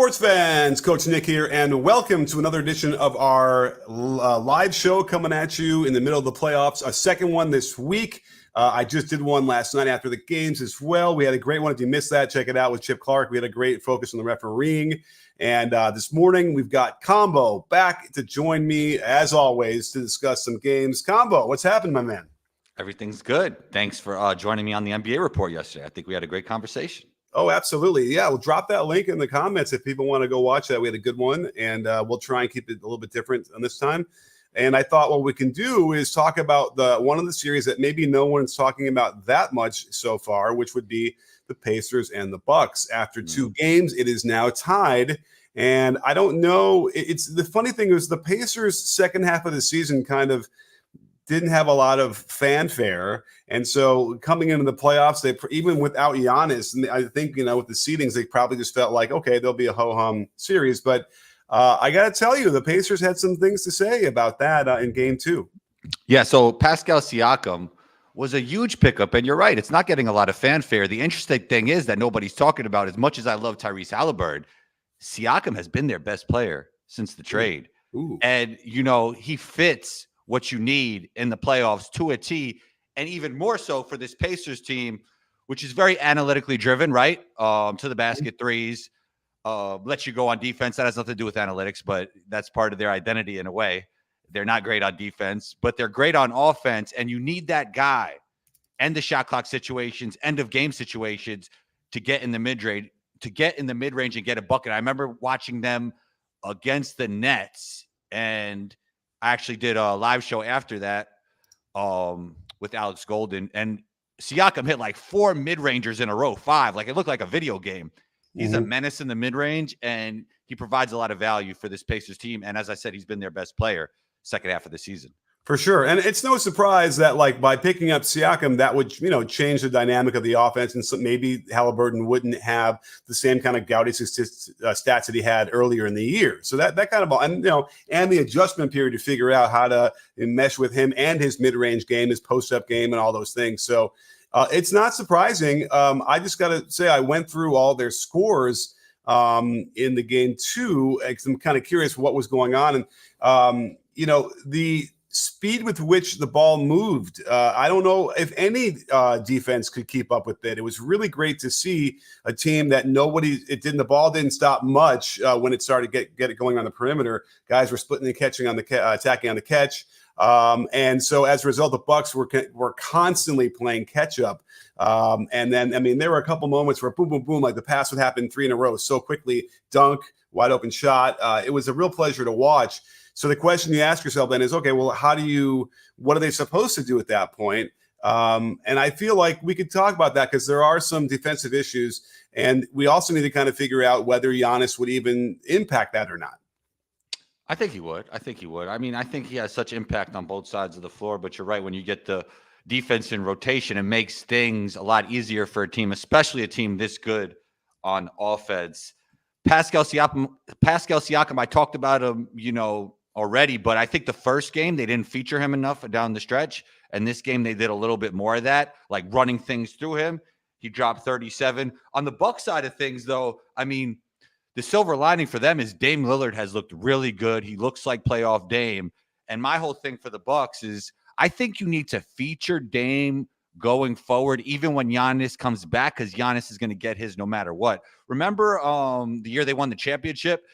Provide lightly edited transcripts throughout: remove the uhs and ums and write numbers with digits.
Sports fans, Coach Nick here, and welcome to another edition of our live show coming at you in the middle of the playoffs. A second one this week. I just did one last night after the games as well. We had a great one. If you missed that, check it out with Chip Clark. We had a great focus on the refereeing. And this morning, we've got Combo back to join me, as always, to discuss some games. Combo, what's happened, my man? Everything's good. Thanks for joining me on the NBA report yesterday. I think we had a great conversation. Oh, absolutely. Yeah, we'll drop that link in the comments if people want to go watch that. We had a good one, and we'll try and keep it a little bit different on this time. And I thought what we can do is talk about one of the series that maybe no one's talking about that much so far, which would be the Pacers and the Bucks. After two games, it is now tied. And I don't know. It's the funny thing is the Pacers' second half of the season kind of didn't have a lot of fanfare. And so coming into the playoffs, they even without Giannis, and I think, with the seedings, they probably just felt like, okay, there'll be a ho-hum series. But I got to tell you, the Pacers had some things to say about that in game two. Yeah, so Pascal Siakam was a huge pickup, and you're right. It's not getting a lot of fanfare. The interesting thing is that nobody's talking about, as much as I love Tyrese Halliburton, Siakam has been their best player since the trade. Ooh. And, he fits what you need in the playoffs to a T, and even more so for this Pacers team, which is very analytically driven, right? To the basket threes, lets you go on defense. That has nothing to do with analytics, but that's part of their identity in a way. They're not great on defense, but they're great on offense, and you need that guy and the shot clock situations, end of game situations to get in the mid-range, and get a bucket. I remember watching them against the Nets, and I actually did a live show after that with Alex Golden, and Siakam hit like 4 mid-rangers in a row, 5. Like, it looked like a video game. He's a menace in the mid-range, and he provides a lot of value for this Pacers team. And as I said, he's been their best player second half of the season. For sure. And it's no surprise that, by picking up Siakam, that would, change the dynamic of the offense. And so maybe Halliburton wouldn't have the same kind of gaudy stats that he had earlier in the year. So that kind of, and the adjustment period to figure out how to mesh with him and his mid-range game, his post-up game, and all those things. So it's not surprising. I just got to say, I went through all their scores in the game two, because I'm kind of curious what was going on. And, the speed with which the ball moved, I don't know if any defense could keep up with it. It was really great to see a team that the ball didn't stop much when it started get it going on the perimeter. Guys were splitting and catching on the attacking on the catch. And so as a result, the Bucks were constantly playing catch up. And then, there were a couple moments where boom, boom, boom, like the pass would happen 3 in a row so quickly, dunk, wide open shot. It was a real pleasure to watch. So the question you ask yourself then is, okay, well, what are they supposed to do at that point? And I feel like we could talk about that because there are some defensive issues, and we also need to kind of figure out whether Giannis would even impact that or not. I think he would. I mean, I think he has such impact on both sides of the floor, but you're right. When you get the defense in rotation, it makes things a lot easier for a team, especially a team this good on offense. Pascal Siakam, I talked about him, already, but I think the first game they didn't feature him enough down the stretch, and this game they did a little bit more of that, like running things through him. He dropped 37. On the Bucks side of things, though, I mean, the silver lining for them is Dame Lillard has looked really good. He looks like playoff Dame. And my whole thing for the Bucks is I think you need to feature Dame going forward, even when Giannis comes back, because Giannis is going to get his no matter what. Remember the year they won the championship?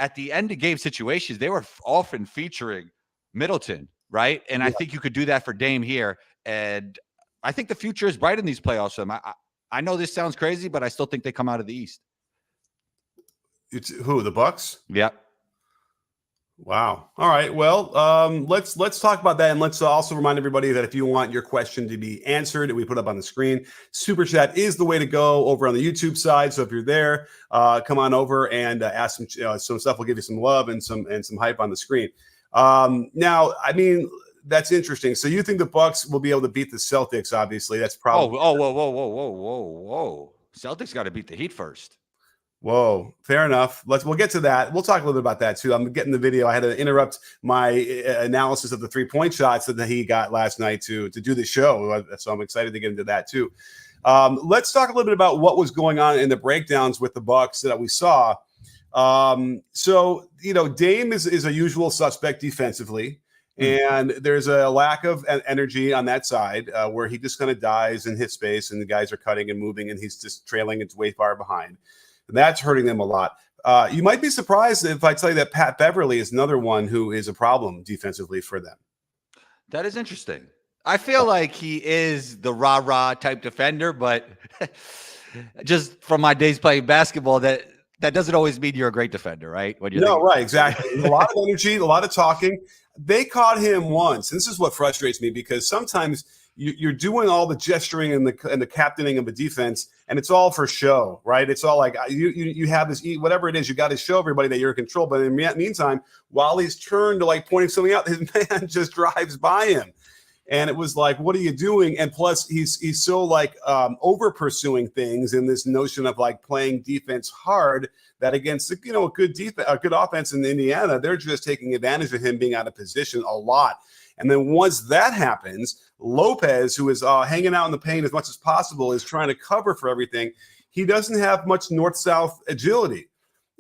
At the end of game situations, they were often featuring Middleton, right? And I think you could do that for Dame here. And I think the future is bright in these playoffs for them. I know this sounds crazy, but I still think they come out of the East. It's who, the Bucks? Yeah. Wow. All right. Well, let's talk about that, and let's also remind everybody that if you want your question to be answered, we put up on the screen, Super Chat is the way to go over on the YouTube side. So if you're there, come on over and ask some stuff. We'll give you some love and some hype on the screen. Now, I mean, that's interesting. So you think the Bucks will be able to beat the Celtics? Obviously, that's probably. Whoa! Celtics got to beat the Heat first. Whoa, fair enough. We'll get to that. We'll talk a little bit about that too. I'm getting the video. I had to interrupt my analysis of the 3-point shots that he got last night to do the show. So I'm excited to get into that too. Let's talk a little bit about what was going on in the breakdowns with the Bucks that we saw. So, Dame is a usual suspect defensively. And there's a lack of energy on that side where he just kind of dies in his space and the guys are cutting and moving and he's just trailing. It's way far behind. And that's hurting them a lot. You might be surprised if I tell you that Pat Beverly is another one who is a problem defensively for them. That is interesting. I feel like he is the rah-rah type defender, but just from my days playing basketball, that doesn't always mean you're a great defender, right? Right, exactly. A lot of energy, a lot of talking. They caught him once. And this is what frustrates me because sometimes you're doing all the gesturing and the captaining of the defense, and it's all for show, right? It's all like you have this whatever it is, you got to show everybody that you're in control. But in the meantime, while he's turned to like pointing something out, his man just drives by him. And it was like, what are you doing? And plus, he's so like over pursuing things in this notion of like playing defense hard that against a good offense in Indiana, they're just taking advantage of him being out of position a lot. And then once that happens, Lopez, who is hanging out in the paint as much as possible, is trying to cover for everything. He doesn't have much north-south agility.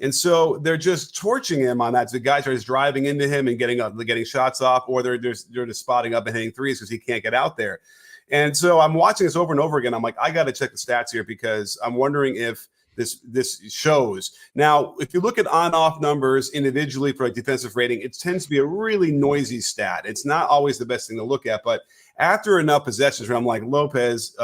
And so they're just torching him on that. The guys are just driving into him and getting shots off, or they're just spotting up and hitting threes because he can't get out there. And so I'm watching this over and over again. I'm like, I got to check the stats here because I'm wondering if this shows. Now, if you look at on-off numbers individually for a defensive rating, it tends to be a really noisy stat. It's not always the best thing to look at, but after enough possessions where I'm like Lopez,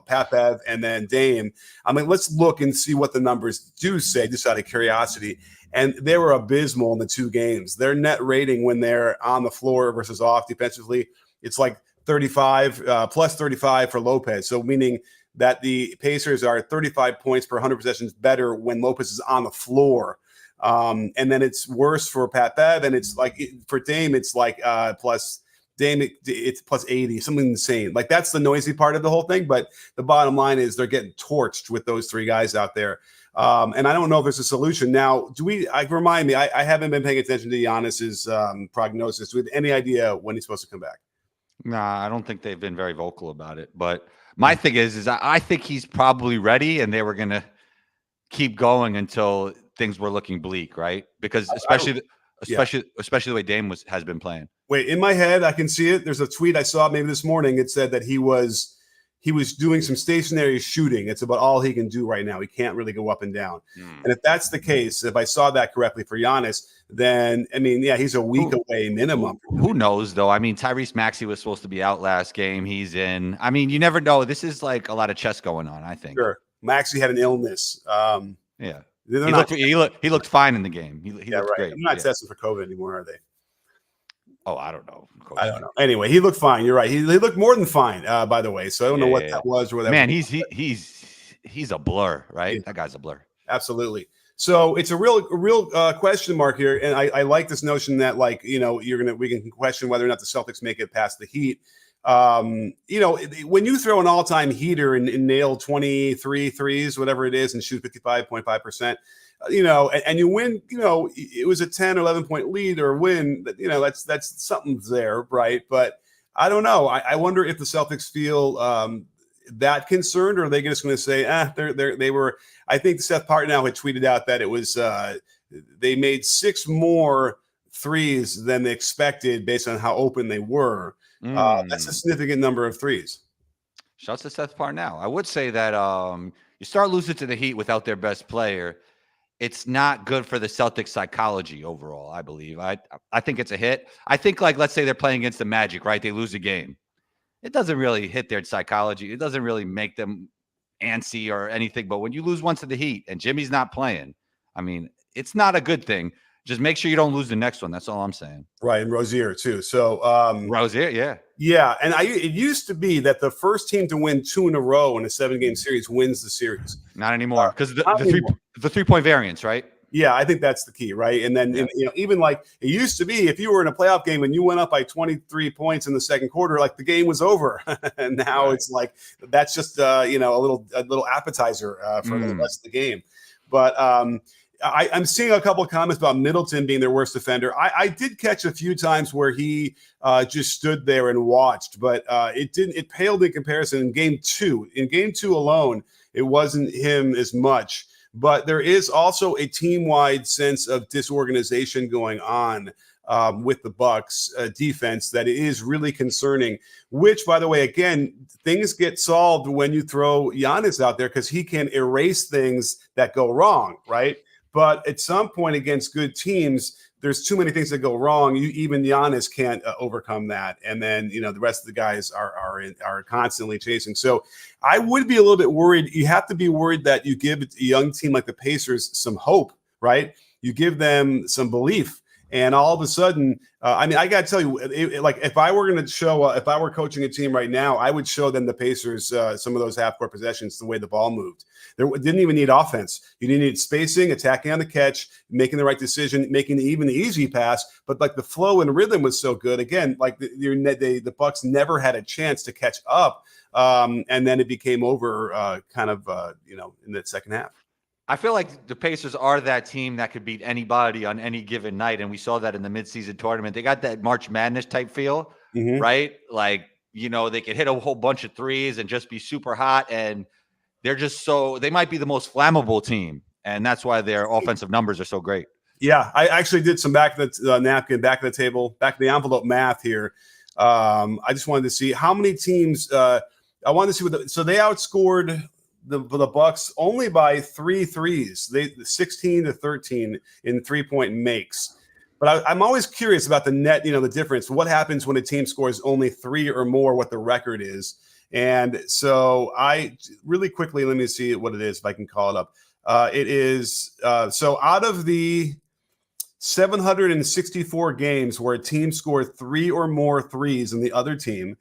Pat Bev, and then Dame, I'm like, let's look and see what the numbers do say, just out of curiosity. And they were abysmal in the two games. Their net rating when they're on the floor versus off defensively, it's like 35, plus 35 for Lopez. So meaning that the Pacers are 35 points per 100 possessions better when Lopez is on the floor. And then it's worse for Pat Bev, and it's like for Dame, it's like plus Dame, it's plus 80, something insane. Like that's the noisy part of the whole thing. But the bottom line is they're getting torched with those three guys out there. And I don't know if there's a solution. Now, remind me, I haven't been paying attention to Giannis's prognosis. Do we have any idea when he's supposed to come back? Nah, I don't think they've been very vocal about it. But my thing is I think he's probably ready, and they were going to keep going until things were looking bleak, right? Because especially the way Dame has been playing. Wait, in my head, I can see it. There's a tweet I saw maybe this morning. It said that he was doing some stationary shooting. It's about all he can do right now. He can't really go up and down. And if that's the case, if I saw that correctly for Giannis, then, I mean, yeah, he's a week away minimum. Who knows, though? I mean, Tyrese Maxey was supposed to be out last game. He's in. I mean, you never know. This is like a lot of chess going on, I think. Sure. Maxey had an illness. Yeah. He looked fine in the game. He looked great. I'm not testing for COVID anymore, are they? Oh, I don't know. I don't know. Anyway, he looked fine. You're right. He looked more than fine, by the way. So I don't know what that was. Or whatever. Man, he's a blur, right? Yeah. That guy's a blur. Absolutely. So it's a real question mark here, and I like this notion that like we can question whether or not the Celtics make it past the Heat. When you throw an all-time heater and nail 23 threes, whatever it is, and shoot 55.5%. And you win, it was a 10 or 11 point lead or win, that's something's there, right? But I don't know. I wonder if the Celtics feel that concerned, or are they just going to say, they were, I think Seth Partnow had tweeted out that it was, they made 6 more threes than they expected based on how open they were. That's a significant number of threes. Shouts to Seth Partnow. I would say that you start losing to the Heat without their best player. It's not good for the Celtics psychology overall, I believe. I think it's a hit. I think, like, let's say they're playing against the Magic, right? They lose a game. It doesn't really hit their psychology. It doesn't really make them antsy or anything. But when you lose once to the Heat and Jimmy's not playing, I mean, it's not a good thing. Just make sure you don't lose the next one. That's all I'm saying. Right, and Rozier too. So Rozier, yeah. Yeah, and it used to be that the first team to win 2 in a row in a 7-game series wins the series. Not anymore, because the 3-point variance, right? Yeah, I think that's the key, right? And then even like it used to be, if you were in a playoff game and you went up by 23 points in the second quarter, like the game was over. And now it's like that's just a little appetizer for the rest of the game. But I'm seeing a couple of comments about Middleton being their worst defender. I did catch a few times where he just stood there and watched, but it paled in comparison in game 2. In game 2 alone, it wasn't him as much. but there is also a team-wide sense of disorganization going on with the Bucks defense that is really concerning. Which, by the way, again, things get solved when you throw Giannis out there because he can erase things that go wrong, right? But at some point against good teams, there's too many things that go wrong. Even Giannis can't overcome that, and then the rest of the guys are constantly chasing. So I would be a little bit worried. You have to be worried that you give a young team like the Pacers some hope, right? You give them some belief. And all of a sudden, I got to tell you, like if I were going to show, if I were coaching a team right now, I would show them the Pacers some of those half-court possessions, the way the ball moved. There didn't even need offense. You didn't need spacing, attacking on the catch, making the right decision, making even the easy pass. But like the flow and rhythm was so good. Again, like the Bucks never had a chance to catch up, and then it became over in that second half. I feel like the Pacers are that team that could beat anybody on any given night, and we saw that in the midseason tournament. They got that March Madness type feel, right? Like, they could hit a whole bunch of threes and just be super hot, and they're just they might be the most flammable team, and that's why their offensive numbers are so great. Yeah, I actually did some back of the napkin, back of the table, back of the envelope math here. I just wanted to see how many teams. I wanted to see so they outscored the Bucks only by 3 threes. They 16-13 in 3-point makes. But I'm always curious about the net, the difference. What happens when a team scores only 3 or more, what the record is. And so I really quickly, let me see what it is, if I can call it up. It is so out of the 764 games where a team scored 3 or more threes in the other team,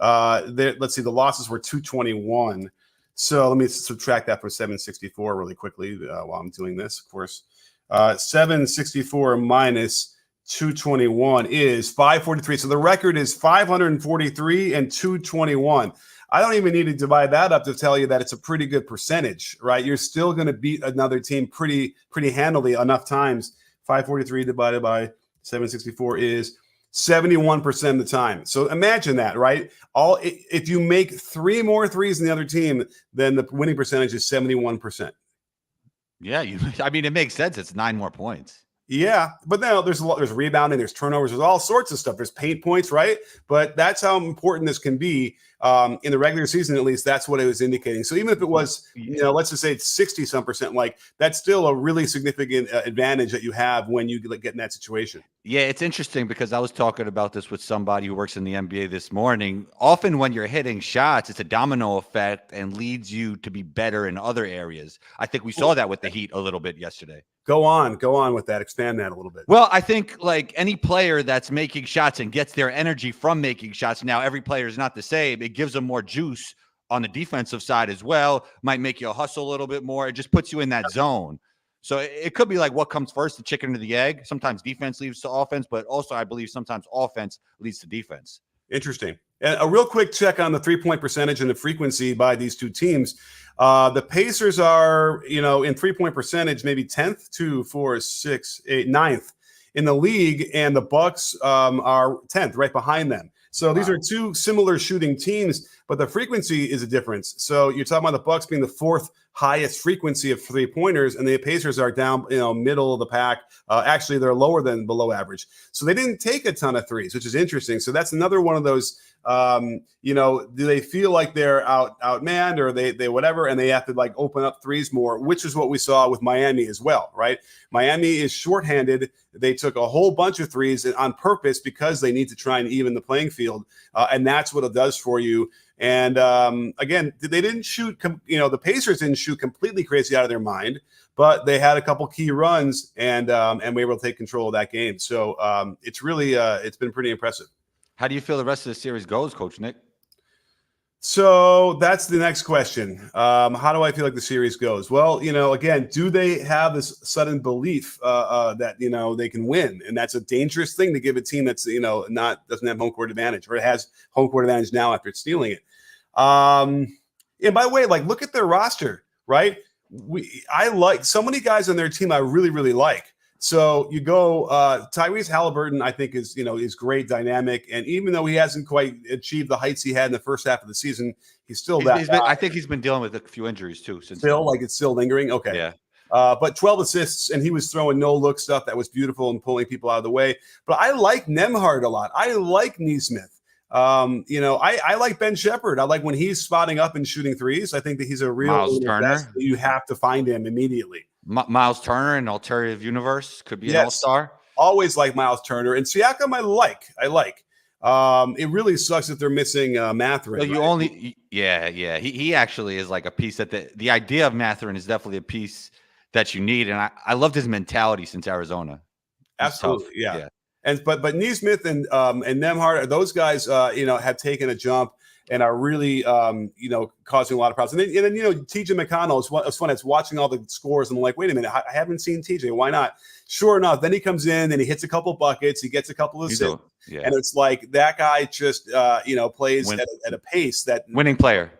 let's see, the losses were 221. So let me subtract that from 764 really quickly while I'm doing this, of course. 764 minus 221 is 543. So the record is 543 and 221. I don't even need to divide that up to tell you that it's a pretty good percentage, right? You're still going to beat another team pretty handily enough times. 543 divided by 764 is 71% of the time. So imagine that, right? If you make 3 more threes than the other team, then the winning percentage is 71%. Yeah, it makes sense. It's 9 more points. Yeah, but now there's rebounding, there's turnovers, there's all sorts of stuff. There's paint points, right? But that's how important this can be in the regular season. At least that's what it was indicating. So even if it was, let's just say it's 60-some%, like that's still a really significant advantage that you have when you get in that situation. Yeah, it's interesting because I was talking about this with somebody who works in the NBA this morning. Often when you're hitting shots, it's a domino effect and leads you to be better in other areas. I think we saw that with the Heat a little bit yesterday. Go on with that. Expand that a little bit. Well, I think like any player that's making shots and gets their energy from making shots. Now, every player is not the same. It gives them more juice on the defensive side as well. Might make you hustle a little bit more. It just puts you in that zone. So it could be like what comes first, the chicken or the egg. Sometimes defense leads to offense, but also I believe sometimes offense leads to defense. Interesting. And a real quick check on the 3-point percentage and the frequency by these two teams. The Pacers are, in 3-point percentage, maybe 10th, 2, 4, 6, 8, 9th in the league, and the Bucks are 10th, right behind them. So these are two similar shooting teams, but the frequency is a difference. So you're talking about the Bucks being the 4th highest frequency of 3-pointers, and the Pacers are down, middle of the pack. Actually, they're lower than below average. So they didn't take a ton of threes, which is interesting. So that's another one of those. Do they feel like they're outmanned or they whatever, and they have to like open up threes more, which is what we saw with Miami as well, right? Miami is shorthanded. They took a whole bunch of threes on purpose because they need to try and even the playing field, and that's what it does for you. And again, they didn't shoot. The Pacers didn't shoot completely crazy out of their mind, but they had a couple key runs and we were able to take control of that game. So it's really it's been pretty impressive. How do you feel the rest of the series goes, Coach Nick? So that's the next question. How do I feel like the series goes? Well, again, do they have this sudden belief that they can win? And that's a dangerous thing to give a team that's doesn't have home court advantage, or it has home court advantage now after stealing it. And by the way, like look at their roster, right? I like so many guys on their team I really, really like. So you go Tyrese Halliburton, I think is great, dynamic, and even though he hasn't quite achieved the heights he had in the first half of the season, he's still I think he's been dealing with a few injuries too. Since it's still lingering. Okay, yeah. But 12 assists, and he was throwing no-look stuff that was beautiful and pulling people out of the way. But I like Nembhard a lot. I like Nesmith. I like Ben Shepherd. I like when he's spotting up and shooting threes. I think that he's a real Miles Turner. You have to find him immediately. Miles Turner in alternative universe could be an all-star. Always like Miles Turner. And Siakam, I like. It really sucks that they're missing Mathurin. Well, He actually is like a piece that the idea of Mathurin is definitely a piece that you need. And I loved his mentality since Arizona. Absolutely. Yeah. And but Nesmith and Nembhard, those guys, have taken a jump and are really, causing a lot of problems. And then TJ McConnell is fun. It's watching all the scores and I'm like, wait a minute, I haven't seen TJ. Why not? Sure enough, then he comes in and he hits a couple buckets. He gets a couple of assists. Yeah. And it's like that guy just, plays at a pace that winning player.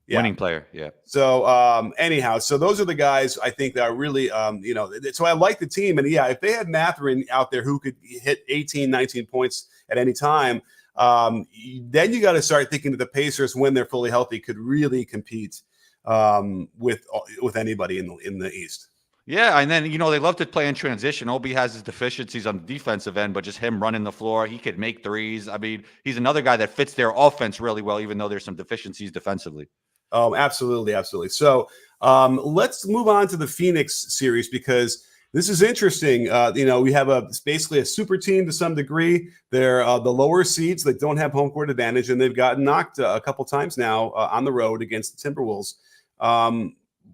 Yeah. Winning player. Yeah. So anyhow, so those are the guys I think that are really, so I like the team. And if they had Mathurin out there who could hit 18, 19 points at any time, then you got to start thinking that the Pacers, when they're fully healthy, could really compete with anybody in the East. Yeah, and then, they love to play in transition. Obi has his deficiencies on the defensive end, but just him running the floor, he could make threes. I mean, he's another guy that fits their offense really well, even though there's some deficiencies defensively. Absolutely. So let's move on to the Phoenix series because this is interesting. We have basically a super team to some degree. They're the lower seeds that don't have home court advantage, and they've gotten knocked a couple times now on the road against the Timberwolves.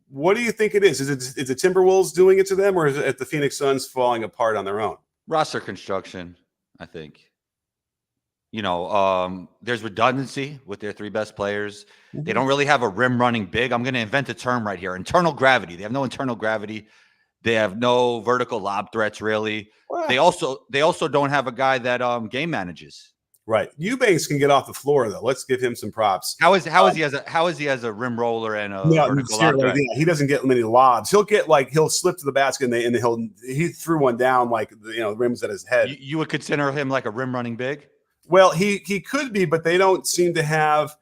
What do you think it is? Is the Timberwolves doing it to them, or is it the Phoenix Suns falling apart on their own? Roster construction, I think. There's redundancy with their three best players. Mm-hmm. They don't really have a rim running big. I'm going to invent a term right here. Internal gravity. They have no internal gravity. They have no vertical lob threats, really. Wow. They also don't have a guy that game manages. Right. Eubanks can get off the floor though. Let's give him some props. How is he as a rim roller and a vertical lob threat? He doesn't get many lobs. He'll slip to the basket and he threw one down the rims at his head. You would consider him like a rim running big? Well, he could be, but they don't seem to have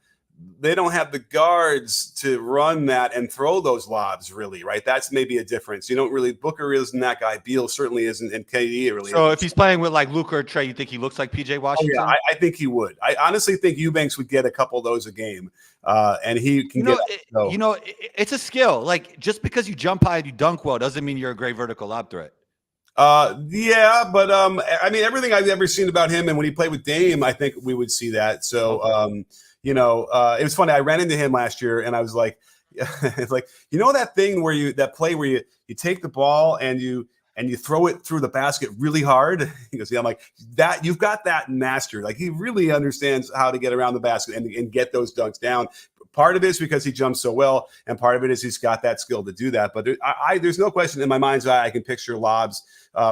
the guards to run that and throw those lobs, really, right? That's maybe a difference. You don't really, Booker isn't that guy. Beal certainly isn't, and KD really. So if he's playing with like Luka or Trey, you think he looks like PJ Washington? Oh, yeah, I think he would. I honestly think Eubanks would get a couple of those a game, and he can it's a skill. Like just because you jump high and you dunk well doesn't mean you're a great vertical lob threat. But everything I've ever seen about him, and when he played with Dame, I think we would see that. So, okay. It was funny. I ran into him last year, and I was like, it's like that thing where that play where you take the ball and you throw it through the basket really hard. He goes, yeah, I'm like that. You've got that mastered. Like he really understands how to get around the basket and get those dunks down. Part of it is because he jumps so well, and part of it is he's got that skill to do that. But there's no question in my mind's eye I can picture lobs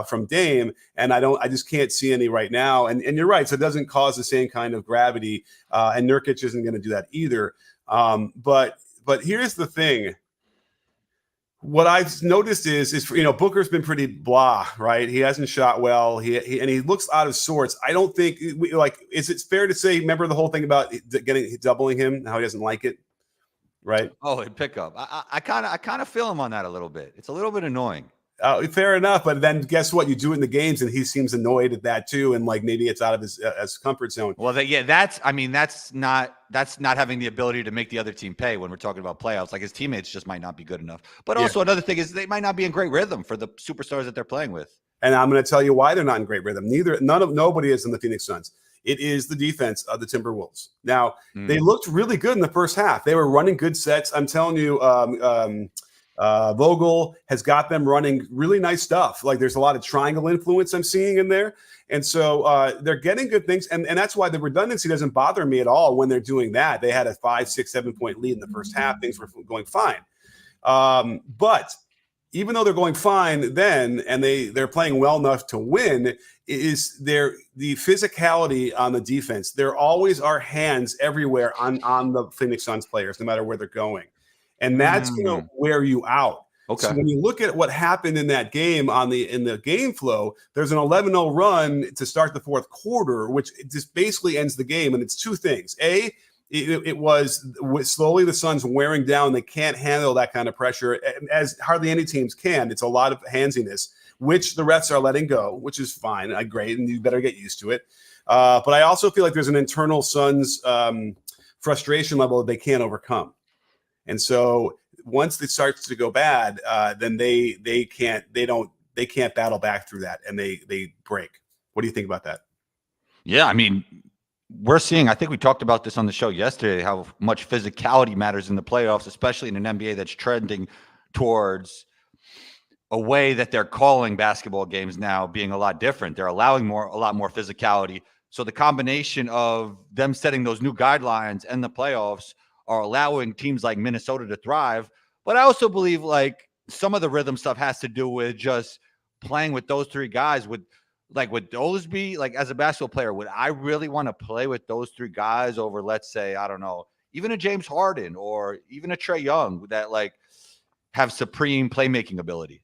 from Dame, and I just can't see any right now. And you're right, so it doesn't cause the same kind of gravity, and Nurkic isn't going to do that either. But here's the thing. What I've noticed is Booker's been pretty blah, right? He hasn't shot well. He looks out of sorts. I don't think is it fair to say? Remember the whole thing about doubling him? How he doesn't like it, right? Oh, in pickup. I kind of feel him on that a little bit. It's a little bit annoying. Fair enough, but then guess what? You do it in the games, and he seems annoyed at that too, and maybe it's out of his comfort zone. Well, that's not having the ability to make the other team pay when we're talking about playoffs. Like his teammates just might not be good enough. But also another thing is they might not be in great rhythm for the superstars that they're playing with. And I'm going to tell you why they're not in great rhythm. Nobody is in the Phoenix Suns. It is the defense of the Timberwolves. Now they looked really good in the first half. They were running good sets. I'm telling you. Vogel has got them running really nice stuff. Like there's a lot of triangle influence I'm seeing in there. And so they're getting good things. And that's why the redundancy doesn't bother me at all when they're doing that. They had a 5, 6, 7 point lead in the first half. Things were going fine. But even though they're going fine then, and they're playing well enough to win, is the physicality on the defense. There always are hands everywhere on the Phoenix Suns players, no matter where they're going. And that's going to wear you out. Okay. So when you look at what happened in that game in the game flow, there's an 11-0 run to start the fourth quarter, which just basically ends the game. And it's two things. A, it was slowly the Suns wearing down. They can't handle that kind of pressure, as hardly any teams can. It's a lot of handsiness, which the refs are letting go, which is fine. Great, and you better get used to it. But I also feel like there's an internal Suns frustration level that they can't overcome. And so once it starts to go bad, then they can't battle back through that, and they break. What do you think about that? Yeah, I mean, we're seeing, I think we talked about this on the show yesterday, how much physicality matters in the playoffs, especially in an NBA that's trending towards a way that they're calling basketball games now being a lot different. They're allowing a lot more physicality. So the combination of them setting those new guidelines and the playoffs are allowing teams like Minnesota to thrive. But I also believe like some of the rhythm stuff has to do with just playing with those three guys. Would those be, like, as a basketball player, would I really want to play with those three guys over, let's say, I don't know, even a James Harden or even a Trae Young that like have supreme playmaking ability?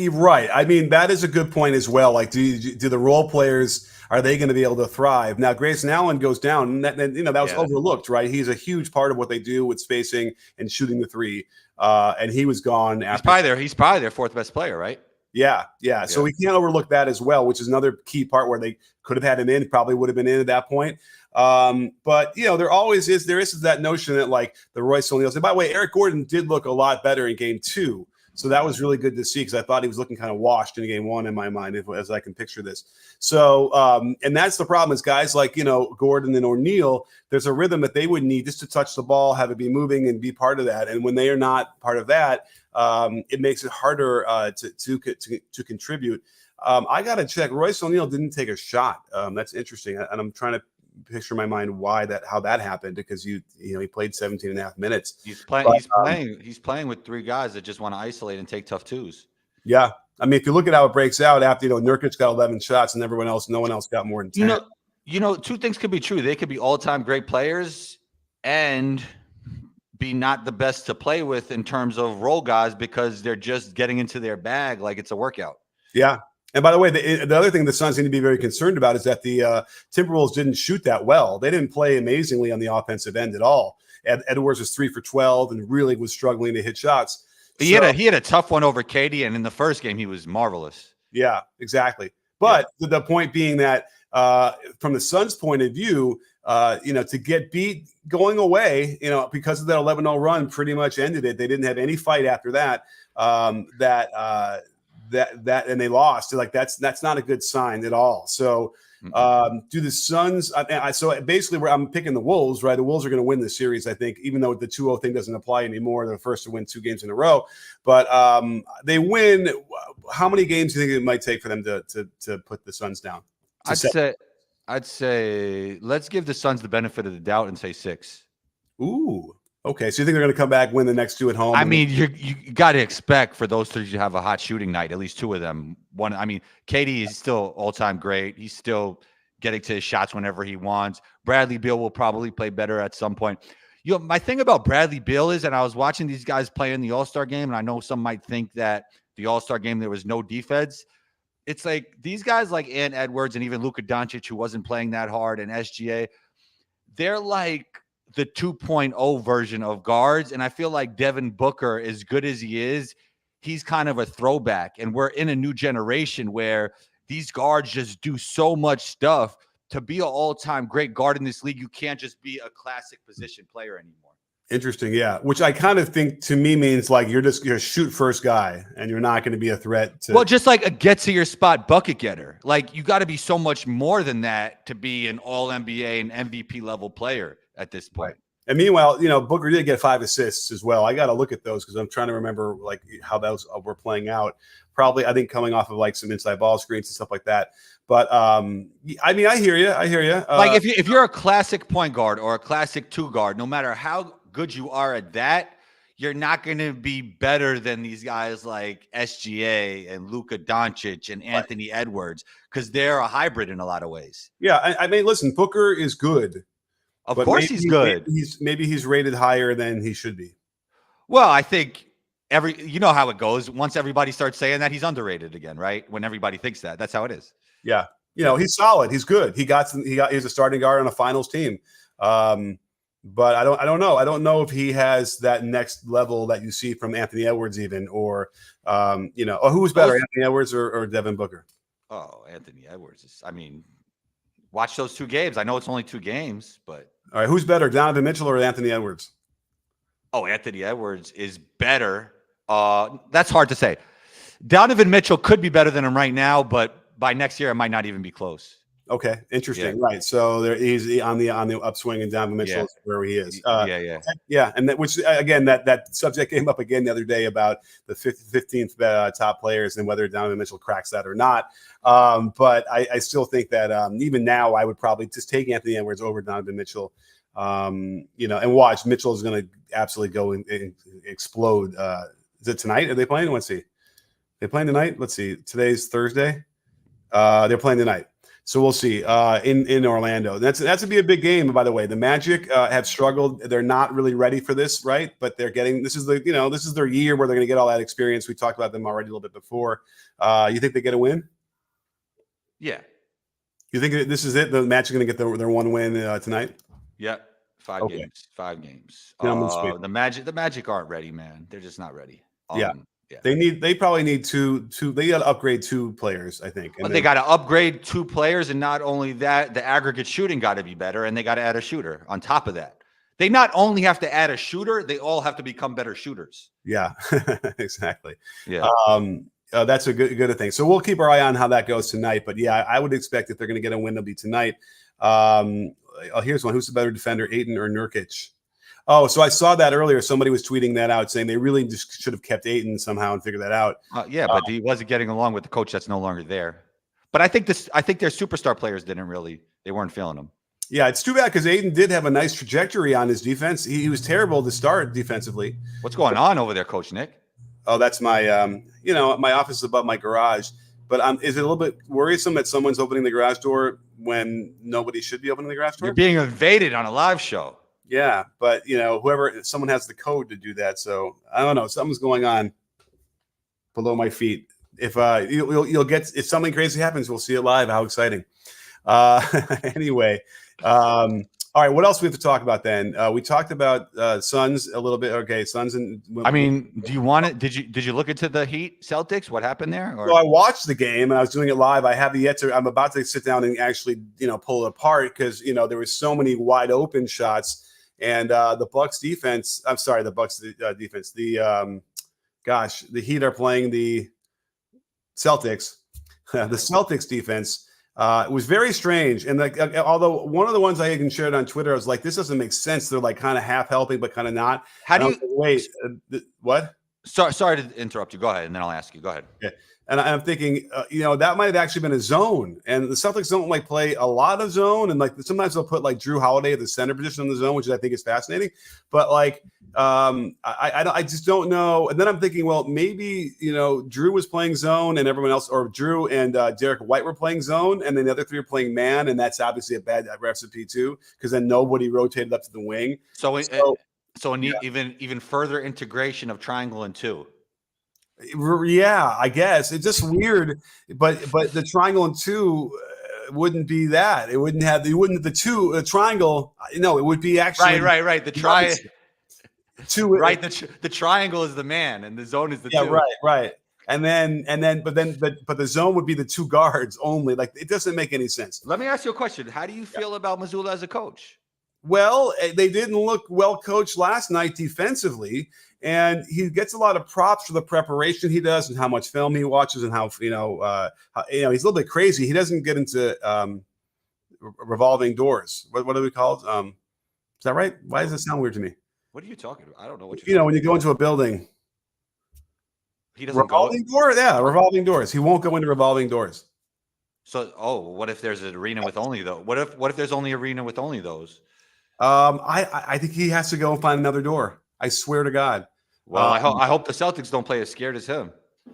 Right. I mean, that is a good point as well. Like, do the role players, are they going to be able to thrive? Now, Grayson Allen goes down, and that was overlooked, right? He's a huge part of what they do with spacing and shooting the three. And he was gone after. He's probably their fourth best player, right? Yeah. So we can't overlook that as well, which is another key part where they could have had him in, probably would have been in at that point. But there always is that notion that like the Royce O'Neals. And by the way, Eric Gordon did look a lot better in game 2. So that was really good to see, because I thought he was looking kind of washed in game 1 in my mind, as I can picture this. So, and that's the problem, is guys like, Gordon and O'Neal, there's a rhythm that they would need just to touch the ball, have it be moving and be part of that. And when they are not part of that, it makes it harder to contribute. I got to check. Royce O'Neal didn't take a shot. That's interesting. And I'm trying to picture in my mind how that happened, because he played 17 and a half minutes. He's playing with three guys that just want to isolate and take tough twos. Yeah. I mean, if you look at how it breaks out after, Nurkic got 11 shots and no one else got more than 10. Two things could be true. They could be all-time great players and be not the best to play with in terms of role guys, because they're just getting into their bag like it's a workout. Yeah. And by the way, the other thing the Suns need to be very concerned about is that the Timberwolves didn't shoot that well. They didn't play amazingly on the offensive end at all. Edwards was 3 for 12 and really was struggling to hit shots. He had a tough one over KD, and in the first game he was marvelous. Yeah, exactly. But the point being that from the Suns' point of view, to get beat going away, because of that 11-0 run pretty much ended it. They didn't have any fight after that. That and they lost. Like that's not a good sign at all. So do the Suns? So basically, I'm picking the Wolves, right? The Wolves are going to win this series, I think, even though the 2-0 thing doesn't apply anymore. They're the first to win 2 games in a row, but they win. How many games do you think it might take for them to put the Suns down? I'd say let's give the Suns the benefit of the doubt and say 6. Ooh. Okay, so you think they're going to come back, win the next 2 at home? I mean, you got to expect for those three to have a hot shooting night, at least 2 of them. KD is still all-time great. He's still getting to his shots whenever he wants. Bradley Beal will probably play better at some point. My thing about Bradley Beal is, and I was watching these guys play in the All-Star game, and I know some might think that the All-Star game there was no defense. It's like these guys like Ant Edwards and even Luka Doncic, who wasn't playing that hard, and SGA, they're like the 2.0 version of guards. And I feel like Devin Booker, as good as he is, he's kind of a throwback. And we're in a new generation where these guards just do so much stuff. To be an all-time great guard in this league, you can't just be a classic position player anymore. Interesting. Yeah. Which I kind of think to me means like you're a shoot first guy and you're not going to be a threat to. Well, just like a get to your spot bucket getter. Like you got to be so much more than that to be an all NBA and MVP level player at this point. Right. And meanwhile, Booker did get 5 assists as well. I got to look at those because I'm trying to remember like how those were playing out. Probably, I think, coming off of like some inside ball screens and stuff like that. But I mean, I hear you. Like if you're a classic point guard or a classic 2 guard, no matter how good you are at that, you're not going to be better than these guys like SGA and Luka Doncic and Anthony Edwards, because they're a hybrid in a lot of ways. Yeah, I mean, listen, Booker is good. Of course he's good. Maybe he's rated higher than he should be. Well, I think you know how it goes. Once everybody starts saying that, he's underrated again, right? When everybody thinks that's how it is. Yeah. He's solid. He's good. He's a starting guard on a finals team. But I don't know. I don't know if he has that next level that you see from Anthony Edwards, even, or who's better, Anthony Edwards or Devin Booker? Oh, Anthony Edwards is. I mean, watch those 2 games. I know it's only 2 games, but all right, who's better, Donovan Mitchell or Anthony Edwards? Oh, Anthony Edwards is better. That's hard to say. Donovan Mitchell could be better than him right now, but by next year, it might not even be close. Okay, interesting. Yeah. Right, so he's on the upswing, and Donovan Mitchell is where he is. Yeah, and which again, that subject came up again the other day about the 15th top players and whether Donovan Mitchell cracks that or not. But I still think that even now, I would probably just take Anthony Edwards over Donovan Mitchell. And watch, Mitchell is going to absolutely go and explode. Is it tonight? Are they playing? Let's see. They playing tonight? Let's see. Today's Thursday. They're playing tonight. So we'll see in Orlando. That's to be a big game, by the way. The Magic have struggled. They're not really ready for this, right? But they're getting this is their year where they're going to get all that experience. We talked about them already a little bit before. You think they get a win? Yeah. You think this is it? The Magic are going to get their one win tonight? Yeah. 5 games. 5 games. The Magic aren't ready, man. They're just not ready. Yeah. They probably need two. They got to upgrade 2 players, I think. But they got to upgrade 2 players, and not only that, the aggregate shooting got to be better, and they got to add a shooter on top of that. They not only have to add a shooter, they all have to become better shooters. Yeah, exactly. Yeah. That's a good thing. So we'll keep our eye on how that goes tonight. But yeah, I would expect if they're going to get a win, it'll be tonight. Here's one. Who's the better defender, Ayton or Nurkic? Oh, so I saw that earlier. Somebody was tweeting that out, saying they really just should have kept Ayton somehow and figured that out. But he wasn't getting along with the coach that's no longer there. But I think their superstar players they weren't feeling him. Yeah, it's too bad because Ayton did have a nice trajectory on his defense. He was terrible to start defensively. What's going on over there, Coach Nick? Oh, that's my my office is above my garage. But is it a little bit worrisome that someone's opening the garage door when nobody should be opening the garage door? You're being invaded on a live show. Yeah, but someone has the code to do that. So I don't know. Something's going on below my feet. If you'll get if something crazy happens, we'll see it live. How exciting! Anyway, all right. What else we have to talk about then? We talked about Suns a little bit. Okay, Suns and. I mean, do you want it? Did you look into the Heat Celtics? What happened there? Or? So I watched the game and I was doing it live. I have yet to. I'm about to sit down and actually pull it apart because there was so many wide open shots. And the Bucks defense, I'm sorry, the Bucks defense, the Heat are playing the Celtics. The Celtics defense was very strange. And although one of the ones I even shared on Twitter, I was like, this doesn't make sense. They're like kind of half helping, but kind of not. How do you wait? What? Sorry to interrupt you. Go ahead, and then I'll ask you. Go ahead. Okay. And I'm thinking, that might have actually been a zone. And the Celtics don't play a lot of zone. And sometimes they'll put Drew Holiday at the center position in the zone, which I think is fascinating. But I just don't know. And then I'm thinking, well, maybe, Drew was playing zone and everyone else, or Drew and Derek White were playing zone. And then the other 3 are playing man. And that's obviously a bad recipe too, because then nobody rotated up to the wing. So even further integration of triangle and 2. Yeah, I guess it's just weird, but the triangle and 2 wouldn't be that. It wouldn't have the triangle. No, it would be actually right. The triangle. 2, right. The triangle is the man, and the zone is the 2. Right. But the zone would be the 2 guards only. It doesn't make any sense. Let me ask you a question. How do you feel about Mazzulla as a coach? Well, they didn't look well coached last night defensively, and he gets a lot of props for the preparation he does and how much film he watches and how he's a little bit crazy. He doesn't get into revolving doors. What are we called? Is that right? Why does it sound weird to me? What are you talking about? I don't know what you're when you go into a building. He doesn't revolving door? Yeah, revolving doors. He won't go into revolving doors. So, what if there's an arena with only those? What if there's only arena with only those? I think he has to go and find another door. I swear to God. Well, I hope the Celtics don't play as scared as him.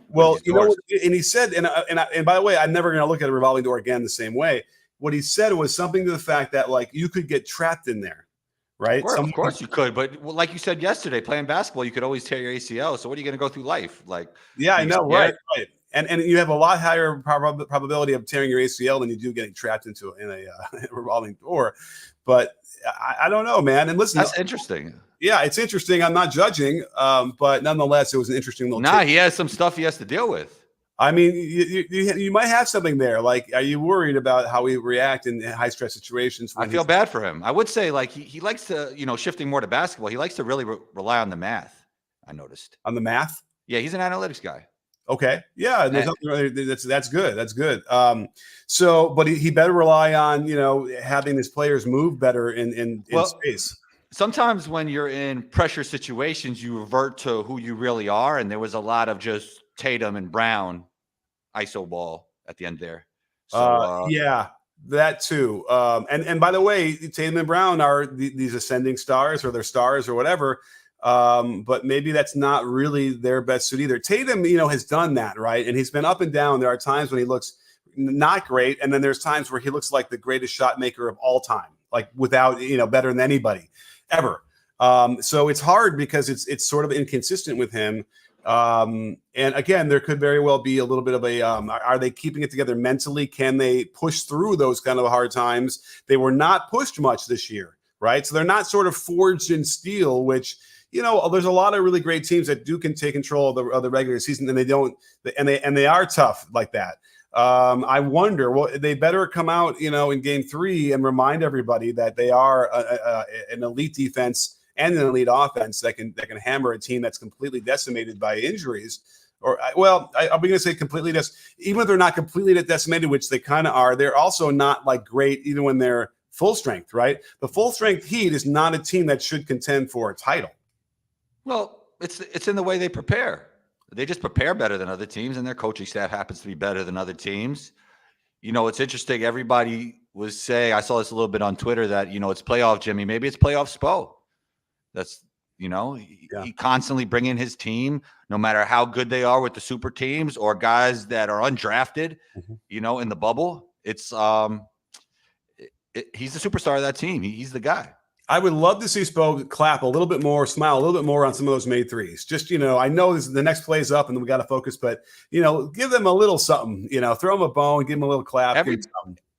Well, and he said, and by the way, I'm never going to look at a revolving door again the same way. What he said was something to the fact that you could get trapped in there, right? Of course you could, but like you said yesterday, playing basketball, you could always tear your ACL. So what are you going to go through life? Yeah, I know, right. And you have a lot higher probability of tearing your ACL than you do getting trapped into a revolving door. But I don't know, man. And listen, that's interesting. Yeah, it's interesting. I'm not judging, but nonetheless, it was an interesting little. Nah, he has some stuff he has to deal with. I mean, you might have something there. Like, are you worried about how we react in high stress situations? I feel bad for him. I would say, like, he likes to, shifting more to basketball. He likes to really rely on the math. I noticed on the math. Yeah, he's an analytics guy. Okay, yeah, that's good. That's good. So, but he better rely on having his players move better in space. Sometimes when you're in pressure situations, you revert to who you really are, and there was a lot of just Tatum and Brown ISO ball at the end there. So yeah, that too. And by the way, Tatum and Brown are these ascending stars, or they're stars or whatever. But maybe that's not really their best suit either. Tatum, has done that, right? And he's been up and down. There are times when he looks not great, and then there's times where he looks like the greatest shot maker of all time, like without, better than anybody ever. So it's hard because it's sort of inconsistent with him. And again, there could very well be a little bit of a, are they keeping it together mentally? Can they push through those kind of hard times? They were not pushed much this year, right? So they're not sort of forged in steel, which, there's a lot of really great teams that can take control of the regular season, and they don't, and they are tough like that. I wonder, well, they better come out, in game 3 and remind everybody that they are an elite defense and an elite offense that can hammer a team that's completely decimated by injuries. Or, well, are we going to say completely even if they're not completely decimated, which they kind of are, they're also not like great even when they're full strength, right? The full strength Heat is not a team that should contend for a title. Well, it's in the way they prepare. They just prepare better than other teams, and their coaching staff happens to be better than other teams. It's interesting. Everybody was saying, I saw this a little bit on Twitter, that, it's playoff Jimmy. Maybe it's playoff Spo. That's, he constantly bringing his team, no matter how good they are with the super teams or guys that are undrafted, in the bubble. It's he's the superstar of that team. He's the guy. I would love to see Spo clap a little bit more, smile a little bit more on some of those made threes. Just, I know the next play's up and we got to focus, but, give them a little something, throw them a bone, give them a little clap.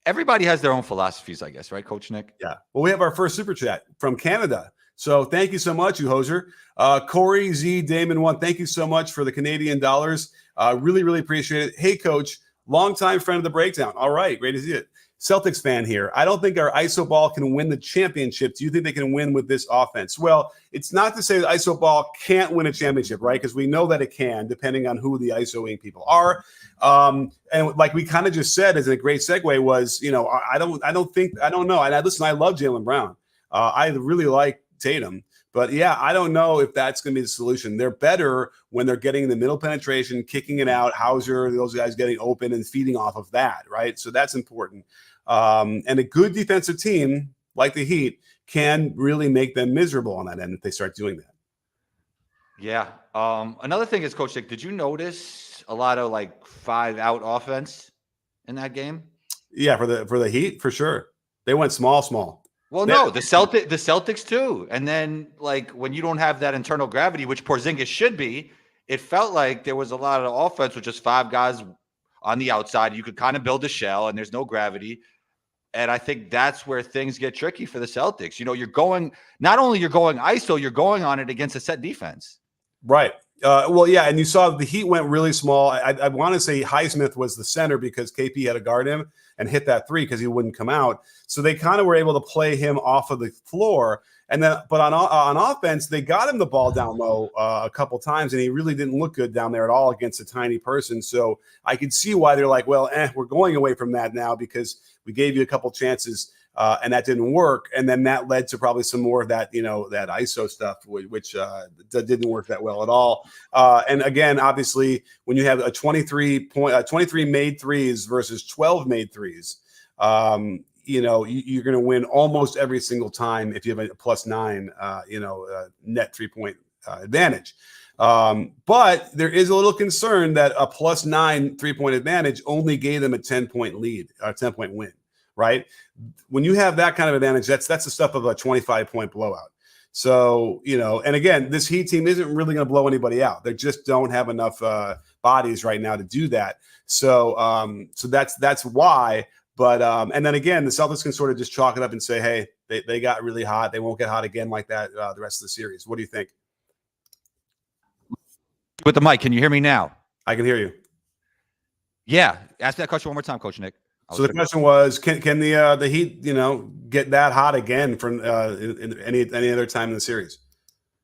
Everybody has their own philosophies, I guess, right, Coach Nick? Yeah. Well, we have our first super chat from Canada. So thank you so much, you hoser. Corey Z Damon 1, thank you so much for the Canadian dollars. Really, really appreciate it. Hey, Coach, longtime friend of the breakdown. All right, great to see it. Celtics fan here. I don't think our ISO ball can win the championship. Do you think they can win with this offense? Well, it's not to say that ISO ball can't win a championship, right? Because we know that it can, depending on who the ISOing people are. And like we kind of just said, as a great segue was, I don't know. And listen, I love Jaylen Brown. I really like Tatum. But yeah, I don't know if that's going to be the solution. They're better when they're getting the middle penetration, kicking it out, Hauser, those guys getting open and feeding off of that, right? So that's important. And a good defensive team like the Heat can really make them miserable on that end if they start doing that. Yeah. Another thing is, Coach Nick, did you notice a lot of like 5-out offense in that game? Yeah, for the Heat, for sure. They went small. Well, no, the Celtics too. And then, like, when you don't have that internal gravity, which Porzingis should be, it felt like there was a lot of offense with just 5 guys on the outside. You could kind of build a shell, and there's no gravity. And I think that's where things get tricky for the Celtics. You're going – not only you're going ISO, you're going on it against a set defense. Right. Well, yeah, and you saw the Heat went really small. I want to say Highsmith was the center because KP had to guard him and hit that 3 because he wouldn't come out. So they kind of were able to play him off of the floor. And then, but on offense, they got him the ball down low a couple times, and he really didn't look good down there at all against a tiny person. So I could see why they're like, well, we're going away from that now because we gave you a couple chances. And that didn't work. And then that led to probably some more of that, that ISO stuff, which didn't work that well at all. And again, obviously, when you have a 23 made threes versus 12 made threes, you're going to win almost every single time if you have a +9, net 3-point advantage. But there is a little concern that a +9 3-point advantage only gave them a 10-point lead, a 10-point win. Right? When you have that kind of advantage, that's the stuff of a 25-point blowout. So, and again, this Heat team isn't really going to blow anybody out. They just don't have enough bodies right now to do that. So, so that's why. But and then again, the Celtics can sort of just chalk it up and say, hey, they got really hot. They won't get hot again like that the rest of the series. What do you think? With the mic, can you hear me now? I can hear you. Yeah, ask that question one more time, Coach Nick. So the question was, can the Heat, get that hot again from in any other time in the series?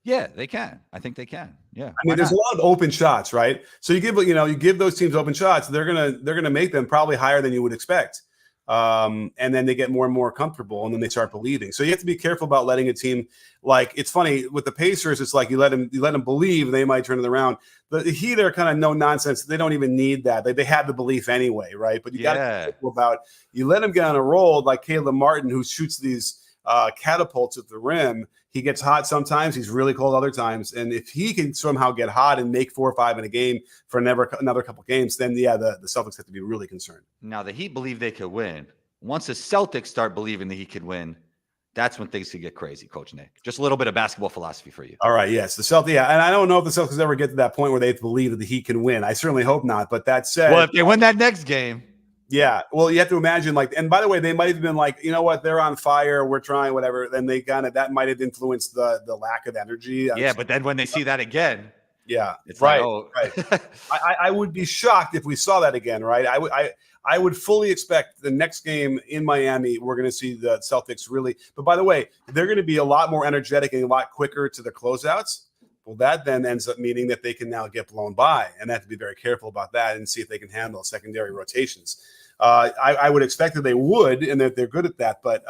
Yeah, they can. I think they can. Yeah. I mean, there's a lot of open shots, right? So you give those teams open shots, they're gonna make them probably higher than you would expect. And then they get more and more comfortable, and then they start believing. So you have to be careful about letting a team, like, it's funny with the Pacers. It's like you let them believe they might turn it around. The Heat are kind of no nonsense. They don't even need that. They have the belief anyway, right? But you got to be careful about, you let them get on a roll like Caleb Martin, who shoots these catapults at the rim. He gets hot sometimes. He's really cold other times. And if he can somehow get hot and make 4 or 5 in a game for another couple games, then the Celtics have to be really concerned. Now the Heat believe they could win. Once the Celtics start believing that he could win, that's when things could get crazy, Coach Nick. Just a little bit of basketball philosophy for you. All right, yes. The Celtics, yeah. And I don't know if the Celtics ever get to that point where they believe that the Heat can win. I certainly hope not. But that said, well, if they win that next game. Yeah. Well, you have to imagine, like, and by the way, they might have been like, you know what, they're on fire, we're trying, whatever. Then they that might have influenced the lack of energy. Yeah, but then when they see that again, yeah, it's right. Like, oh. Right. I would be shocked if we saw that again, right? I would fully expect the next game in Miami, we're going to see the Celtics really. But by the way, they're going to be a lot more energetic and a lot quicker to the closeouts. Well, that then ends up meaning that they can now get blown by, and they have to be very careful about that and see if they can handle secondary rotations. I would expect that they would, and that they're good at that. But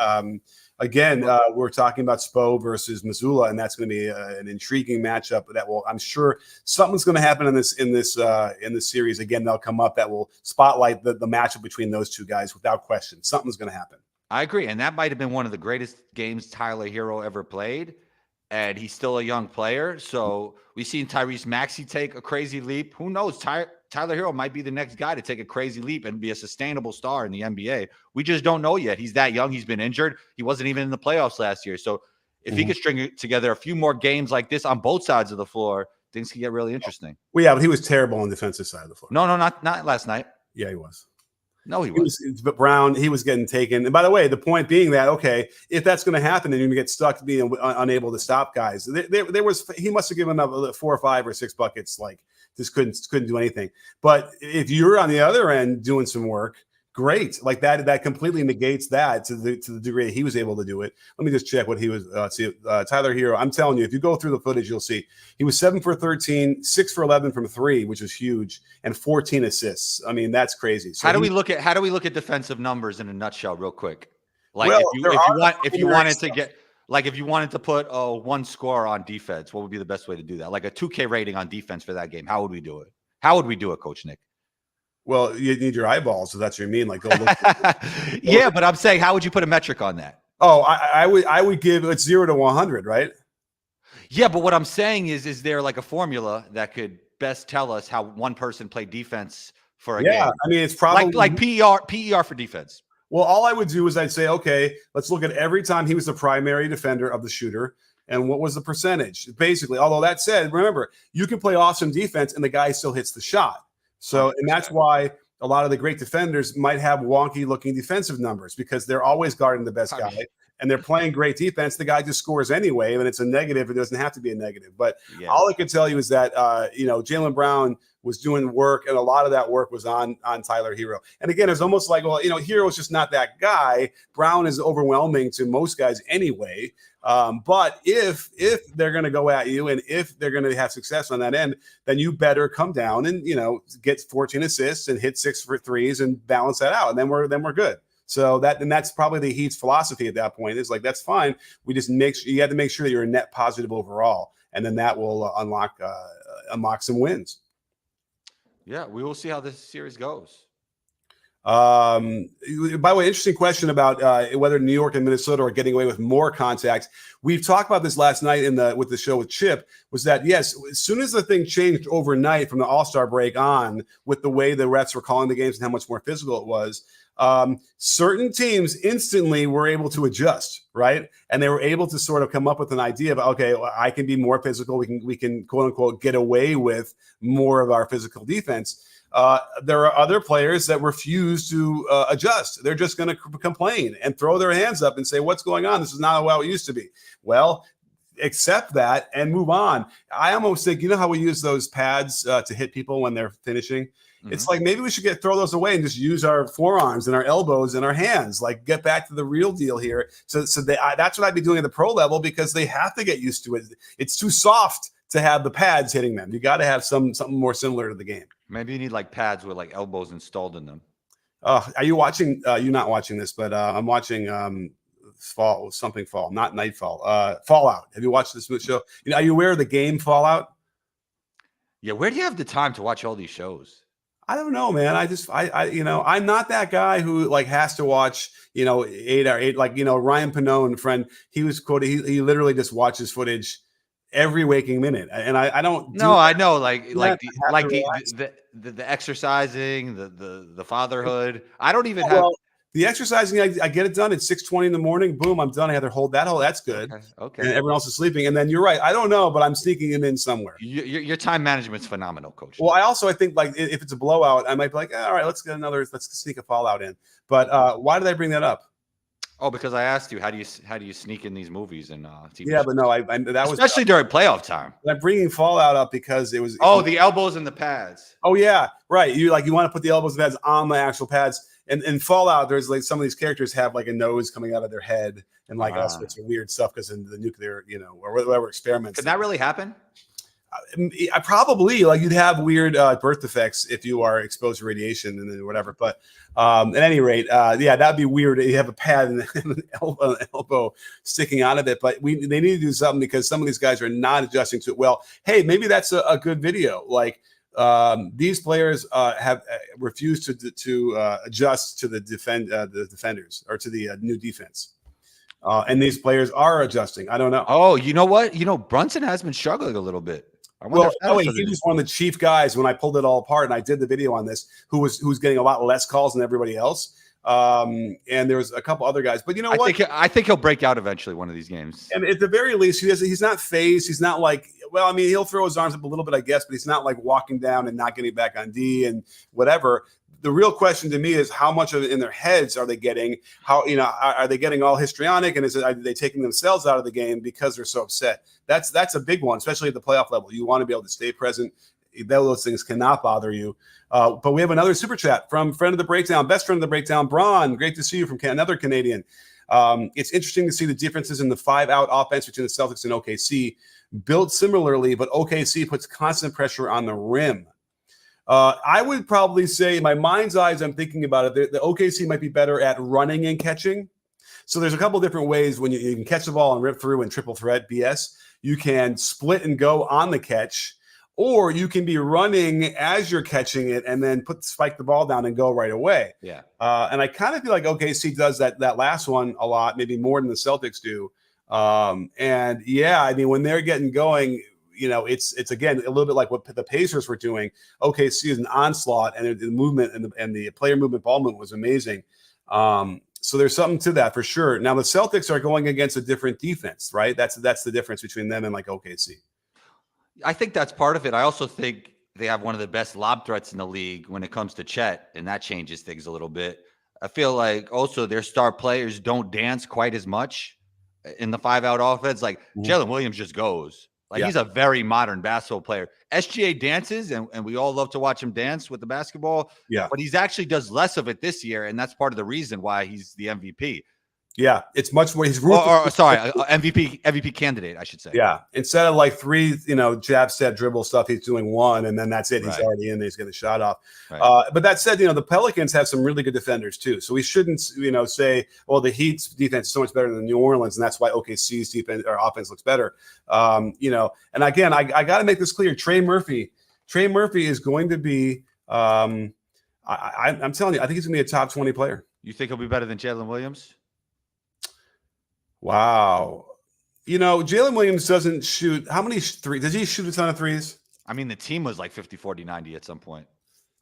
again, we're talking about Spo versus Missoula, and that's going to be an intriguing matchup. That will, I'm sure, something's going to happen in this series. Again, they'll come up that will spotlight the matchup between those two guys without question. Something's going to happen. I agree, and that might have been one of the greatest games Tyler Herro ever played. And he's still a young player. So we've seen Tyrese Maxey take a crazy leap. Who knows? Tyler Herro might be the next guy to take a crazy leap and be a sustainable star in the NBA. We just don't know yet. He's that young. He's been injured. He wasn't even in the playoffs last year. So if he could string together a few more games like this on both sides of the floor, things can get really interesting. Well, yeah, but he was terrible on the defensive side of the floor. No, not last night. Yeah, he was. No, he was. But Brown, he was getting taken. And by the way, the point being that, okay, if that's going to happen, then you're going to get stuck being unable to stop guys. He must have given up 4 or 5 or 6 buckets, like just couldn't do anything. But if you're on the other end doing some work, great. Like that completely negates that to the degree he was able to do it. Let me just check what he was. Tyler Herro. I'm telling you, if you go through the footage, you'll see he was 7 for 13, 6 for 11 from 3, which is huge, and 14 assists. I mean, that's crazy. So how do we look at defensive numbers in a nutshell, real quick? Like, well, if you wanted to put one score on defense, what would be the best way to do that? Like a 2K rating on defense for that game. How would we do it? How would we do it, Coach Nick? Well, you need your eyeballs, so that's what you mean. Like, go look. Yeah, but I'm saying, how would you put a metric on that? Oh, I would give it's 0 to 100, right? Yeah, but what I'm saying is there like a formula that could best tell us how one person played defense for a game? Yeah, I mean, it's probably like PER for defense. Well, all I would do is I'd say, okay, let's look at every time he was the primary defender of the shooter. And what was the percentage? Basically, although that said, remember, you can play awesome defense and the guy still hits the shot. So, and that's why a lot of the great defenders might have wonky looking defensive numbers because they're always guarding the best guy and they're playing great defense. The guy just scores anyway, and it's a negative. It doesn't have to be a negative. But all I can tell you is that, Jaylen Brown was doing work, and a lot of that work was on Tyler Herro. And again, it's almost like, well, Herro's just not that guy. Brown is overwhelming to most guys anyway. But if they're going to go at you and if they're going to have success on that end, then you better come down and, get 14 assists and hit 6 for threes and balance that out. And then we're good. So that's probably the Heat's philosophy at that point. It's like, that's fine. We just you have to make sure that you're a net positive overall. And then that will unlock some wins. Yeah, we will see how this series goes. By the way, interesting question about whether New York and Minnesota are getting away with more contacts. We've talked about this last night with the show with Chip, was that, yes, as soon as the thing changed overnight from the All-Star break on with the way the refs were calling the games and how much more physical it was, certain teams instantly were able to adjust, right? And they were able to sort of come up with an idea of, okay, well, I can be more physical. We can quote unquote get away with more of our physical defense. There are other players that refuse to adjust. They're just going to complain and throw their hands up and say, what's going on? This is not how it used to be. Well, accept that and move on. I almost think, you know how we use those pads to hit people when they're finishing? Mm-hmm. It's like maybe we should throw those away and just use our forearms and our elbows and our hands. Like get back to the real deal here. So that's what I'd be doing at the pro level, because they have to get used to it. It's too soft to have the pads hitting them. You got to have something more similar to the game. Maybe you need like pads with like elbows installed in them. Are you watching? You're not watching this, but I'm watching Fall, not Nightfall. Fallout. Have you watched this show? You know, are you aware of the game Fallout? Yeah, where do you have the time to watch all these shows? I don't know, man. I'm not that guy who like has to watch, 8 like, Ryan Pannone, friend, he was quoted, he literally just watches footage every waking minute. And I don't. No, I know, like the exercising, the fatherhood. I don't even have. The exercising, I get it done at 6:20 in the morning. Boom, I'm done. I had to hold that hole. That's good. Okay. And everyone else is sleeping. And then you're right. I don't know, but I'm sneaking him in somewhere. Your time management's phenomenal, Coach. Well, I think like if it's a blowout, I might be like, all right, let's sneak a Fallout in. But why did I bring that up? Oh, because I asked you, how do you sneak in these movies and TV yeah, shows? But no, that was especially during playoff time. I'm bringing Fallout up because it was. Oh, the elbows and the pads. Oh yeah, right. You want to put the elbows and pads on the actual pads. And in Fallout, there's like some of these characters have like a nose coming out of their head and like all sorts of weird stuff because in the nuclear, or whatever experiments. Could that really happen? I probably like you'd have weird birth defects if you are exposed to radiation and then whatever. But at any rate, that'd be weird. You have a pad and an elbow sticking out of it. But they need to do something because some of these guys are not adjusting to it well. Hey, maybe that's a good video. Like these players have refused to adjust to the defenders or to the new defense. And these players are adjusting. I don't know. Oh, you know what? Brunson has been struggling a little bit. He was one of the chief guys when I pulled it all apart and I did the video on this, who's getting a lot less calls than everybody else. And there was a couple other guys, but you know what? I think he'll break out eventually one of these games. And at the very least, he's not phased. He's not like, well, I mean, he'll throw his arms up a little bit, I guess, but he's not like walking down and not getting back on D and whatever. The real question to me is how much of it in their heads are they getting? How, are they getting all histrionic, and are they taking themselves out of the game because they're so upset? That's a big one, especially at the playoff level. You want to be able to stay present. Those things cannot bother you. But we have another super chat from friend of the breakdown, best friend of the breakdown, Braun. Great to see you from another Canadian. It's interesting to see the differences in the 5-out offense between the Celtics and OKC. Built similarly, but OKC puts constant pressure on the rim. I would probably say, in my mind's eye, as I'm thinking about it, the OKC might be better at running and catching. So there's a couple different ways when you can catch the ball and rip through and triple threat BS. You can split and go on the catch, or you can be running as you're catching it and then spike the ball down and go right away. Yeah. And I kind of feel like OKC does that last one a lot, maybe more than the Celtics do. And yeah, I mean, when they're getting going, it's again a little bit like what the Pacers were doing. OKC is an onslaught, and the movement and the player movement, ball movement was amazing. So there's something to that for sure. Now the Celtics are going against a different defense, right? That's the difference between them and like OKC. I think that's part of it. I also think they have one of the best lob threats in the league when it comes to Chet, and that changes things a little bit. I feel like also their star players don't dance quite as much in the 5-out offense. Like Jalen Williams just goes. Like he's a very modern basketball player. SGA dances, and we all love to watch him dance with the basketball. Yeah. But he's actually does less of it this year, and that's part of the reason why he's the MVP. Yeah, it's much more. He's MVP candidate, I should say. Yeah, instead of like 3, jab, step, dribble stuff, he's doing 1, and then that's it. He's already in. He's getting the shot off. Right. But that said, the Pelicans have some really good defenders too. So we shouldn't, say, well, the Heat's defense is so much better than New Orleans, and that's why OKC's defense or offense looks better. And again, I got to make this clear. Trey Murphy is going to be. I'm telling you, I think he's going to be a top 20 player. You think he'll be better than Jalen Williams? Wow. Jalen Williams doesn't shoot. How many threes? Does he shoot a ton of threes? I mean, the team was like 50, 40, 90 at some point.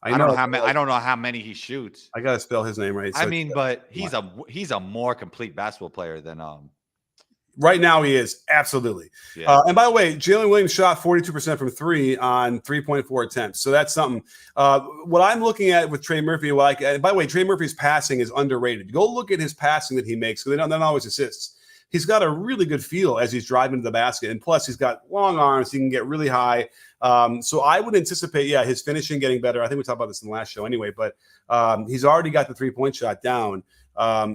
I don't know how many. I don't know how many he shoots. I gotta spell his name right. I mean, but he's a more complete basketball player than Right now, he is absolutely. Yeah. And by the way, Jalen Williams shot 42% from three on 3.4 attempts. So that's something. What I'm looking at with Trey Murphy, and by the way, Trey Murphy's passing is underrated. Go look at his passing that he makes because they're not always assists. He's got a really good feel as he's driving to the basket, and plus he's got long arms. He can get really high. So I would anticipate, his finishing getting better. I think we talked about this in the last show anyway, but he's already got the 3-point shot down.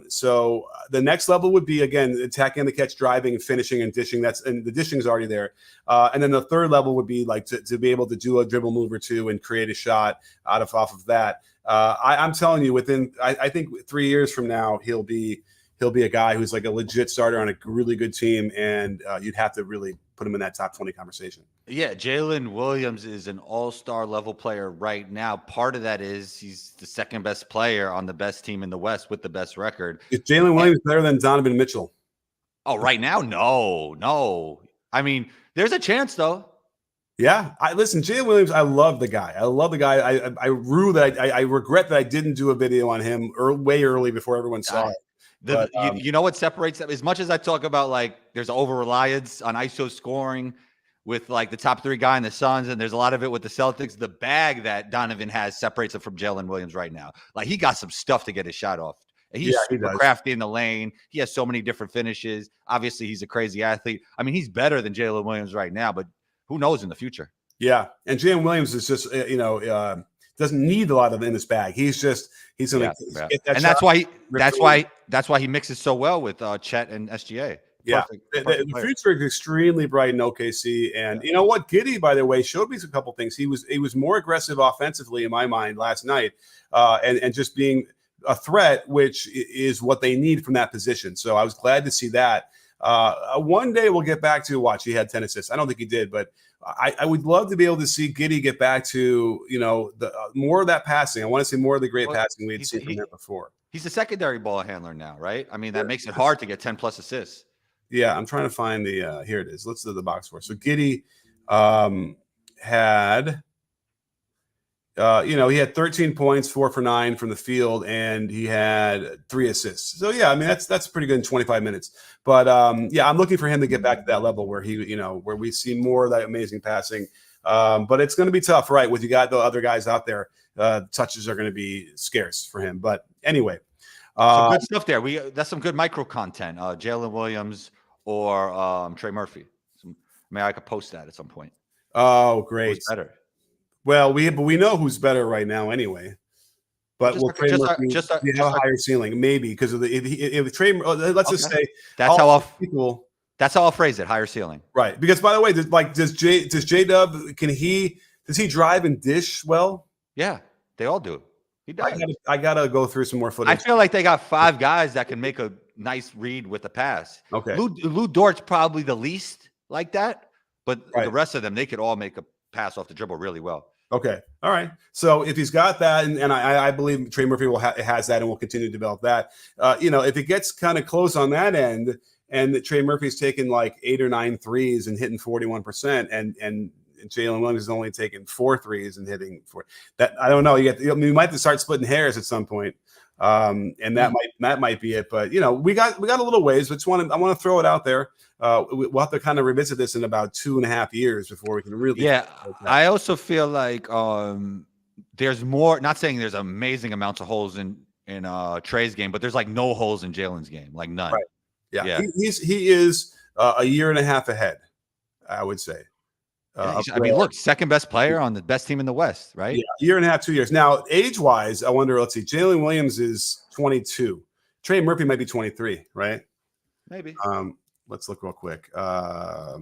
So the next level would be, again, attacking the catch, driving, finishing, and dishing. And the dishing is already there. And then the third level would be like to be able to do a dribble move or two and create a shot off of that. I'm telling you, I think 3 years from now, he'll be a guy who's like a legit starter on a really good team, and you'd have to really put him in that top 20 conversation. Yeah, Jalen Williams is an all-star level player right now. Part of that is he's the second best player on the best team in the West with the best record. Is Jalen Williams better than Donovan Mitchell? Oh, right now? No. I mean, there's a chance though. Yeah, listen, Jalen Williams, I love the guy. I regret that I didn't do a video on him way early before everyone saw it. You know what separates them? As much as I talk about like there's over-reliance on ISO scoring with like the top 3 guy in the Suns, and there's a lot of it with the Celtics, the bag that Donovan has separates him from Jalen Williams right now. Like he got some stuff to get his shot off. He's super crafty in the lane. He has so many different finishes. Obviously, he's a crazy athlete. I mean, he's better than Jalen Williams right now, but who knows in the future? Yeah. And Jalen Williams is just, doesn't need a lot of in his bag. He's going to get that. And that's why he mixes so well with Chet and SGA. Perfect the future is extremely bright in OKC. And you know what? Giddey, by the way, showed me a couple things. He was more aggressive offensively in my mind last night, and just being a threat, which is what they need from that position. So I was glad to see that. One day we'll get back to watch. He had 10 assists. I don't think he did, but I would love to be able to see Giddey get back to, the more of that passing. I want to see more of the great passing we'd seen from him before. He's a secondary ball handler now, right? I mean, that makes it hard to get 10 plus assists. Yeah, I'm trying to find the here it is. Let's do the box score. So Giddey had he had 13 points, 4 for 9 from the field, and he had 3 assists. So yeah, I mean that's pretty good in 25 minutes. But I'm looking for him to get back to that level where where we see more of that amazing passing. But it's going to be tough, right? With you got the other guys out there, touches are going to be scarce for him. But anyway, some good stuff there. That's some good micro content. Jalen Williams or Trey Murphy. I could post that at some point. Oh, great! Who's better? Well, we know who's better right now anyway. But we'll Trey Murphy have a higher ceiling, maybe because of if Trey. Let's just say that's how I'll phrase it. Higher ceiling, right? Because by the way, does J Dub does he drive and dish well? Yeah, they all do. He does. I gotta go through some more footage. I feel like they got 5 guys that can make a nice read with the pass. Okay, Lou Dort's probably the least like that, but the rest of them they could all make a pass off the dribble really well. Okay. All right. So if he's got that, and I believe Trey Murphy has that and will continue to develop that, if it gets kind of close on that end and that Trey Murphy's taking like 8 or 9 threes and hitting 41% and Jalen Williams is only taking 4 threes and hitting 4, that I don't know. We might have to start splitting hairs at some point. And that might be it. But we got a little ways. But I want to throw it out there. We'll have to kind of revisit this in about 2.5 years before we can really. Yeah, I also feel like there's more. Not saying there's amazing amounts of holes in Trey's game, but there's like no holes in Jalen's game, like none. Right. Yeah. He is a year and a half ahead, I would say. Look, second best player on the best team in the West, right? Yeah, year and a half, 2 years. Now, age-wise, I wonder, let's see, Jalen Williams is 22. Trey Murphy might be 23, right? Maybe. Let's look real quick. I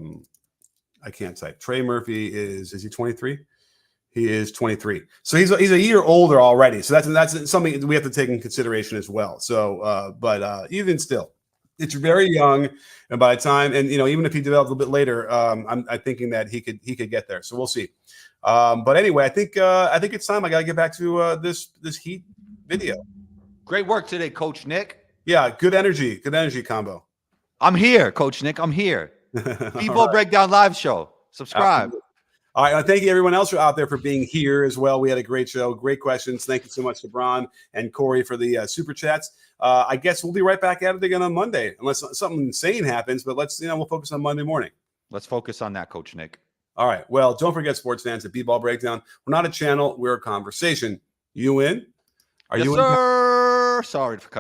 can't type. Trey Murphy is he 23? He is 23. So he's a year older already. So that's something we have to take in consideration as well. So, but even still, it's very young, and by the time, and even if he developed a little bit later, I'm thinking that he could get there. So we'll see. But anyway, I think it's time. I got to get back to this Heat video. Great work today, Coach Nick. Yeah, good energy combo. I'm here, Coach Nick. I'm here. People Breakdown Live Show. Subscribe. All right. Thank you, everyone else out there, for being here as well. We had a great show. Great questions. Thank you so much to Bron and Corey for the super chats. I guess we'll be right back at it again on Monday, unless something insane happens. But we'll focus on Monday morning. Let's focus on that, Coach Nick. All right. Well, don't forget, sports fans, at B-Ball Breakdown, we're not a channel. We're a conversation. You in? Yes, sir. Sorry for cutting.